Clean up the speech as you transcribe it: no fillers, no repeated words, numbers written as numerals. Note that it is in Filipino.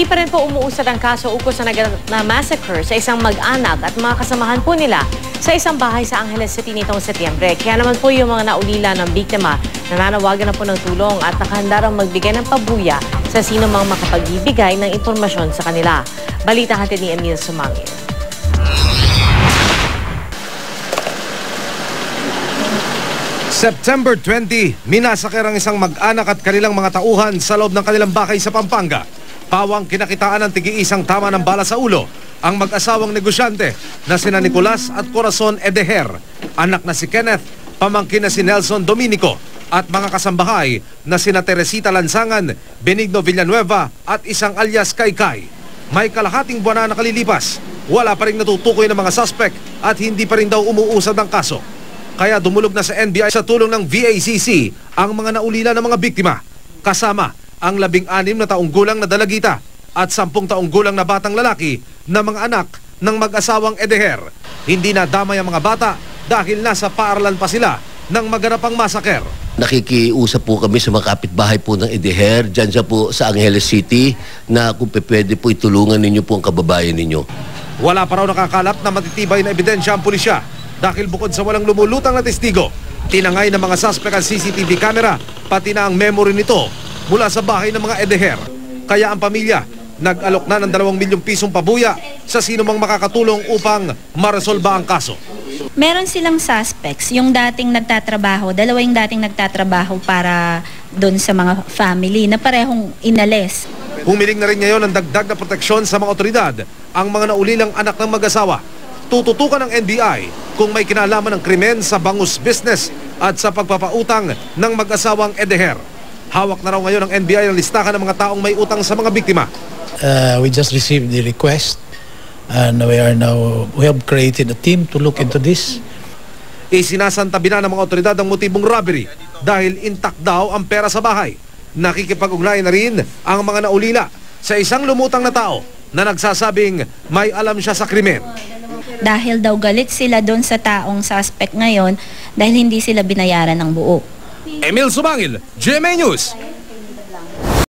Hindi pa rin po umuusad ang kaso ukol sa naganap na massacre sa isang mag-anak at mga kasamahan po nila sa isang bahay sa Angeles City nitong Setyembre. Kaya naman po yung mga naulila ng biktima nananawagan na po ng tulong at nakahanda raw magbigay ng pabuya sa sino mang makapagbibigay ng impormasyon sa kanila. Balita hatid ni Emil Sumangil. September 20, minasaker ang isang mag-anak at kanilang mga tauhan sa loob ng kanilang bahay sa Pampanga. Pawang kinakitaan ng tig-iisang tama ng bala sa ulo ang mag-asawang negosyante na sina Nicolas at Corazon Edeher, anak na si Kenneth, pamangkin na si Nelson Dominico at mga kasambahay na sina Teresita Lansangan, Benigno Villanueva at isang alias Kaykay. May kalahating buwan na nakalilipas, wala pa rin natutukoy ng mga suspect at hindi pa rin daw umuusad ang kaso. Kaya dumulog na sa NBI sa tulong ng VACC ang mga naulila ng mga biktima, kasama ang 16 na taong gulang na dalagita at 10 taong gulang na batang lalaki na mga anak ng mag-asawang Edeher. Hindi na damay ang mga bata dahil nasa paaralan pa sila ng maganapang massacre. Nakikiusap po kami sa mga kapitbahay po ng Edeher, dyan siya po sa Angeles City, na kung pwede po itulungan ninyo po ang kababayan ninyo. Wala pa raw nakakalap na matitibay na ebidensya ang pulisya dahil bukod sa walang lumulutang na testigo, tinangay ng mga suspect ang CCTV camera, pati na ang memory nito mula sa bahay ng mga Edeher. Kaya ang pamilya nag-alok na ng 2 milyong pisong pabuya sa sino mang makakatulong upang maresolba ang kaso. Meron silang suspects, yung dating nagtatrabaho, dalawa yung dating nagtatrabaho para doon sa mga family na parehong inalis. Humiling na rin ngayon ng dagdag na proteksyon sa mga otoridad ang mga naulilang anak ng mag-asawa. Tututukan ng NBI kung may kinalaman ng krimen sa bangus business at sa pagpapautang ng mag-asawang Edeher. Hawak na raw ngayon ng NBI ang listahan ng mga taong may utang sa mga biktima. We just received the request and we have created a team to look into this. Isinasantabi na ng mga otoridad ang motibong robbery dahil intact daw ang pera sa bahay. Nakikipag-ugnayan na rin ang mga naulila sa isang lumutang na tao na nagsasabing may alam siya sa krimen. Dahil daw galit sila doon sa taong suspect ngayon dahil hindi sila binayaran ng buo. Emil Sumangil, GMA News.